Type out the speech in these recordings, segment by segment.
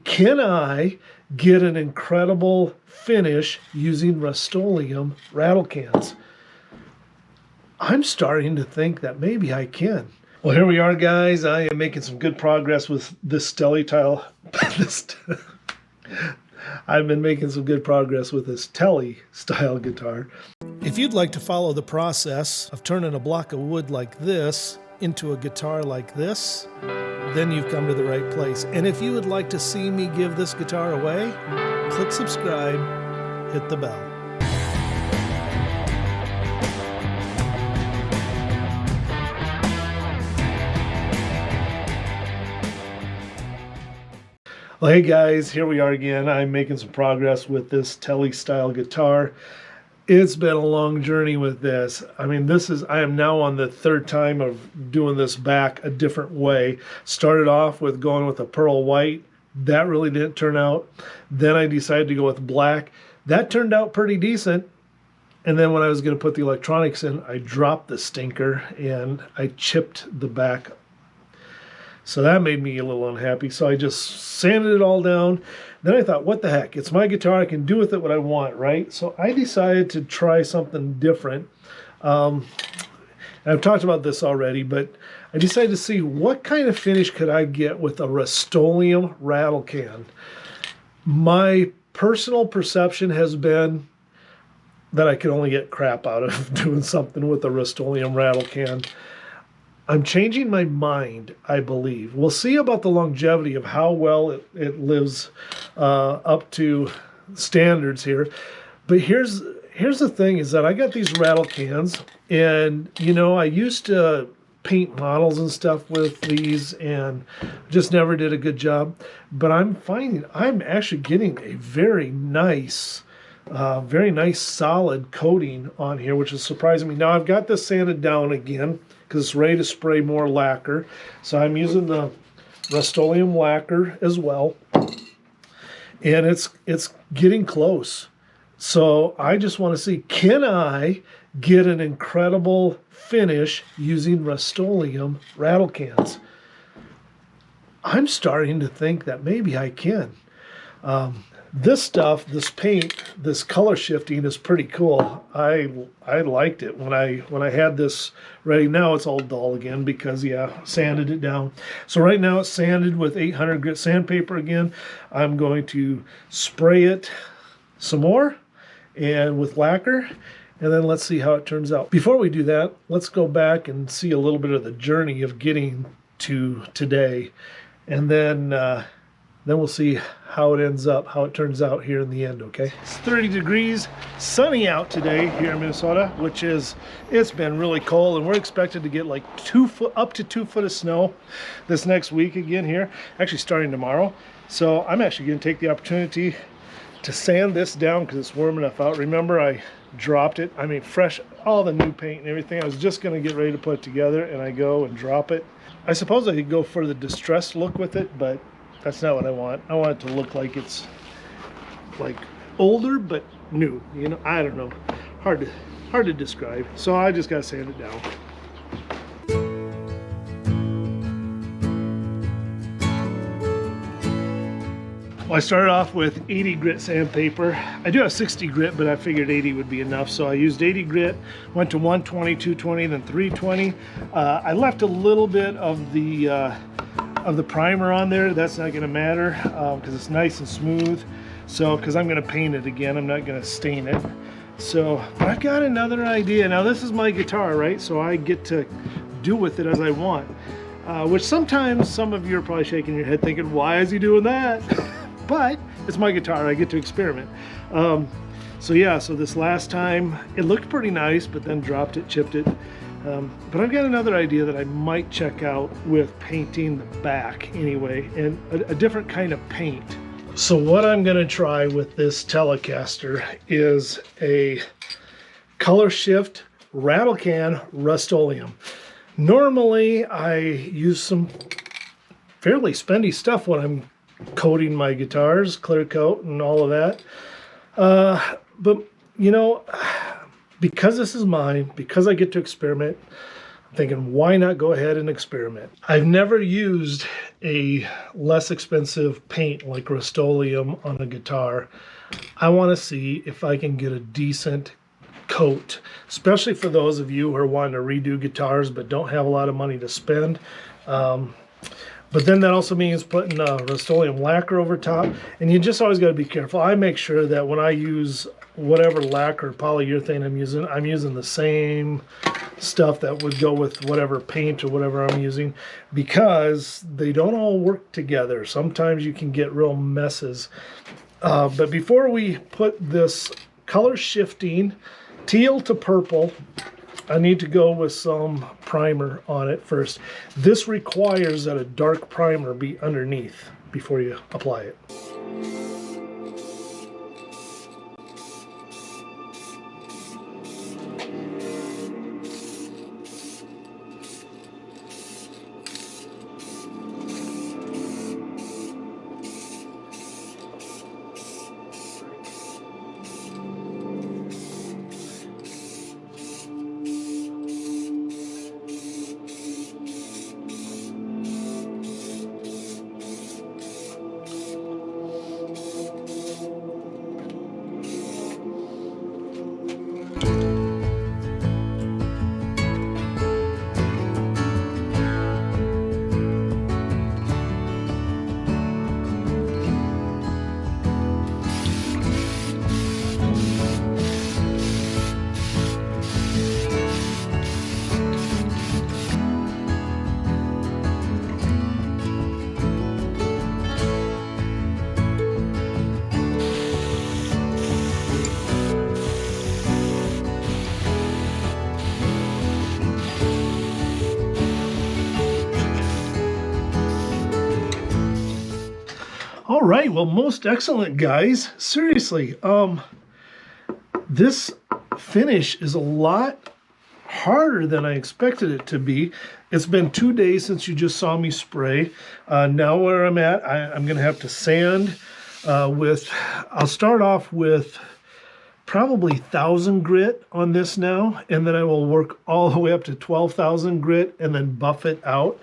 can I get an incredible finish using Rustoleum rattle cans? I'm starting to think that maybe I can. Well, here we are, guys. I am making some good progress with this Telly style. I've been making some good progress with this Telly style guitar. If you'd like to follow the process of turning a block of wood like this into a guitar like this, then you've come to the right place. And if you would like to see me give this guitar away, click subscribe, hit the bell. Well, hey guys, here we are again. I'm making some progress with this Telly style guitar. It's been a long journey with this. I mean, I am now on the third time of doing this back a different way. Started off with going with a pearl white. That really didn't turn out. Then I decided to go with black. That turned out pretty decent. And then when I was going to put the electronics in, I dropped the stinker and I chipped the back. So that made me a little unhappy. So I just sanded it all down. Then I thought, what the heck? It's my guitar. I can do with it what I want, right? So I decided to try something different. I've talked about this already, but I decided to see what kind of finish could I get with a Rustoleum rattle can. My personal perception has been that I could only get crap out of doing something with a Rustoleum rattle can. I'm changing my mind, I believe. We'll see about the longevity of how well it lives up to standards here. But here's the thing is that I got these rattle cans, and you know, I used to paint models and stuff with these and just never did a good job. But I'm finding I'm actually getting a very nice solid coating on here, which is surprising me. Now I've got this sanded down again because it's ready to spray more lacquer. So I'm using the Rustoleum lacquer as well. And it's getting close. So I just want to see, can I get an incredible finish using Rustoleum rattle cans? I'm starting to think that maybe I can. This stuff, this paint, this color shifting is pretty cool. I liked it when I had this ready. Now it's all dull again because, yeah, sanded it down. So right now it's sanded with 800 grit sandpaper again. I'm going to spray it some more and with lacquer, and then let's see how it turns out. Before we do that, let's go back and see a little bit of the journey of getting to today, and then we'll see how it ends up, how it turns out here in the end, okay? It's 30 degrees, sunny out today here in Minnesota, which is, it's been really cold, and we're expected to get like up to 2 foot of snow this next week again here, actually starting tomorrow. So I'm actually gonna take the opportunity to sand this down because it's warm enough out. Remember, I dropped it, I mean fresh, all the new paint and everything. I was just gonna get ready to put it together and I go and drop it. I suppose I could go for the distressed look with it, but that's not what I want. I want it to look like it's like older but new. You know, I don't know. Hard to describe. So I just gotta sand it down. Well, I started off with 80 grit sandpaper. I do have 60 grit, but I figured 80 would be enough. So I used 80 grit, went to 120, 220, then 320. I left a little bit of the primer on there. That's not gonna matter because it's nice and smooth. So, because I'm gonna paint it again, I'm not gonna stain it. So, but I've got another idea. Now this is my guitar, right? So I get to do with it as I want. Which sometimes some of you are probably shaking your head thinking, why is he doing that? But it's my guitar, I get to experiment. So yeah, so this last time, it looked pretty nice, but then dropped it, chipped it. But I've got another idea that I might check out with painting the back anyway, and a different kind of paint. So what I'm gonna try with this Telecaster is a color shift rattle can Rustoleum. Normally I use some fairly spendy stuff when I'm coating my guitars, clear coat and all of that. But you know, because this is mine, because I get to experiment, I'm thinking, why not go ahead and experiment? I've never used a less expensive paint like Rustoleum on a guitar. I want to see if I can get a decent coat, especially for those of you who are wanting to redo guitars but don't have a lot of money to spend. But then that also means putting Rustoleum lacquer over top, and you just always got to be careful. I make sure that when I use whatever lacquer, polyurethane I'm using the same stuff that would go with whatever paint or whatever I'm using, because they don't all work together. Sometimes you can get real messes. But before we put this color shifting teal to purple, I need to go with some primer on it first. This requires that a dark primer be underneath before you apply it. All right, well, most excellent, guys. Seriously, this finish is a lot harder than I expected it to be. It's been 2 days since you just saw me spray. Now where I'm at, I'm going to have to sand I'll start off with probably 1,000 grit on this now, and then I will work all the way up to 12,000 grit and then buff it out.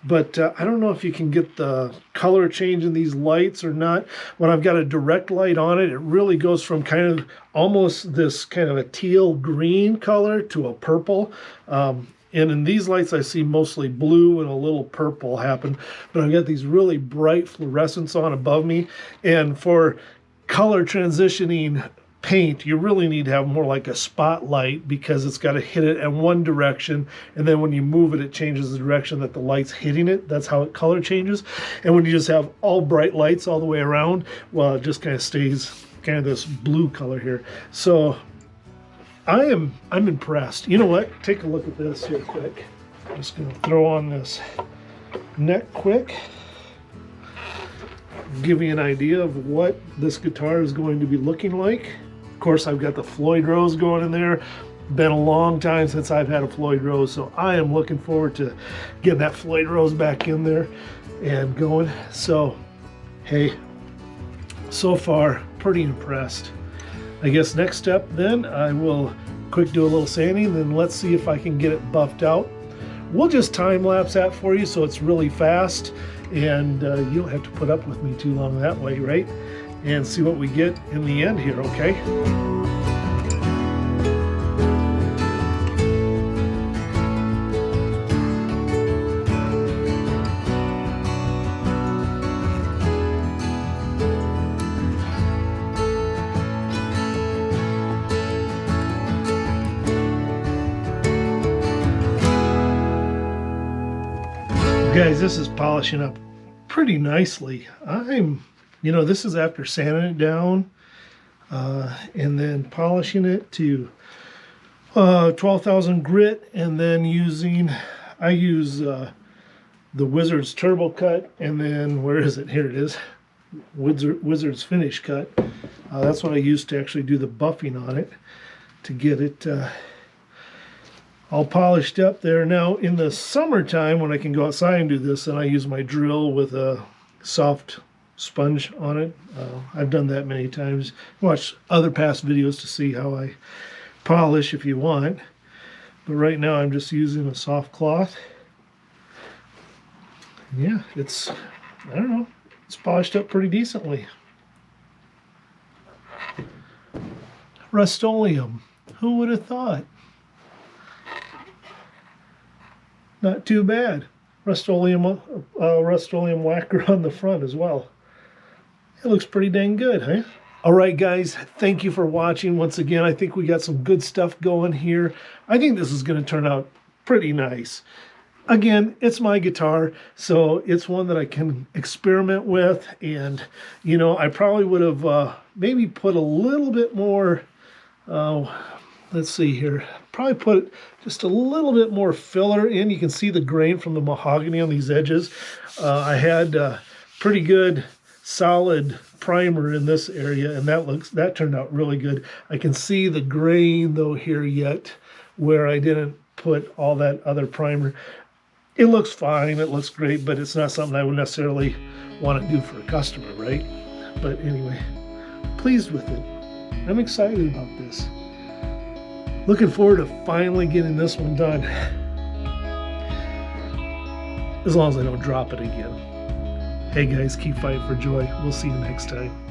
But I don't know if you can get the color change in these lights or not. When I've got a direct light on it, it really goes from kind of almost this kind of a teal green color to a purple. And in these lights, I see mostly blue and a little purple happen. But I've got these really bright fluorescents on above me. And for color transitioning paint, you really need to have more like a spotlight, because it's got to hit it in one direction, and then when you move it, it changes the direction that the light's hitting it. That's how it color changes. And when you just have all bright lights all the way around, well, it just kind of stays kind of this blue color here. So I'm impressed. You know what? Take a look at this here quick. I'm just going to throw on this neck quick, give you an idea of what this guitar is going to be looking like. Of course, I've got the Floyd Rose going in there. Been a long time since I've had a Floyd Rose, so I am looking forward to getting that Floyd Rose back in there and going. So, hey, so far, pretty impressed. I guess next step then, I will quick do a little sanding, then let's see if I can get it buffed out. We'll just time-lapse that for you so it's really fast, and you don't have to put up with me too long that way, right? And see what we get in the end here, okay? Guys, this is polishing up pretty nicely. You know, this is after sanding it down and then polishing it to 12,000 grit, and then I use the Wizard's Turbo Cut, and then, where is it? Here it is, Wizard's Finish Cut. That's what I used to actually do the buffing on it, to get it all polished up there. Now, in the summertime, when I can go outside and do this, then I use my drill with a soft sponge on it. I've done that many times. Watch other past videos to see how I polish if you want. But right now I'm just using a soft cloth. Yeah, it's, I don't know, it's polished up pretty decently. Rustoleum, who would have thought? Not too bad. Rustoleum lacquer on the front as well. It looks pretty dang good, huh? All right, guys, thank you for watching. Once again, I think we got some good stuff going here. I think this is going to turn out pretty nice. Again, it's my guitar, so it's one that I can experiment with. And, you know, I probably would have maybe put a little bit more, let's see here, probably put just a little bit more filler in. You can see the grain from the mahogany on these edges. I had pretty good solid primer in this area, and that turned out really good. I can see the grain though here yet where I didn't put all that other primer. It looks fine, it looks great, but it's not something I would necessarily want to do for a customer, right? But anyway, pleased with it. I'm excited about this. Looking forward to finally getting this one done. As long as I don't drop it again. Hey guys, keep fighting for joy. We'll see you next time.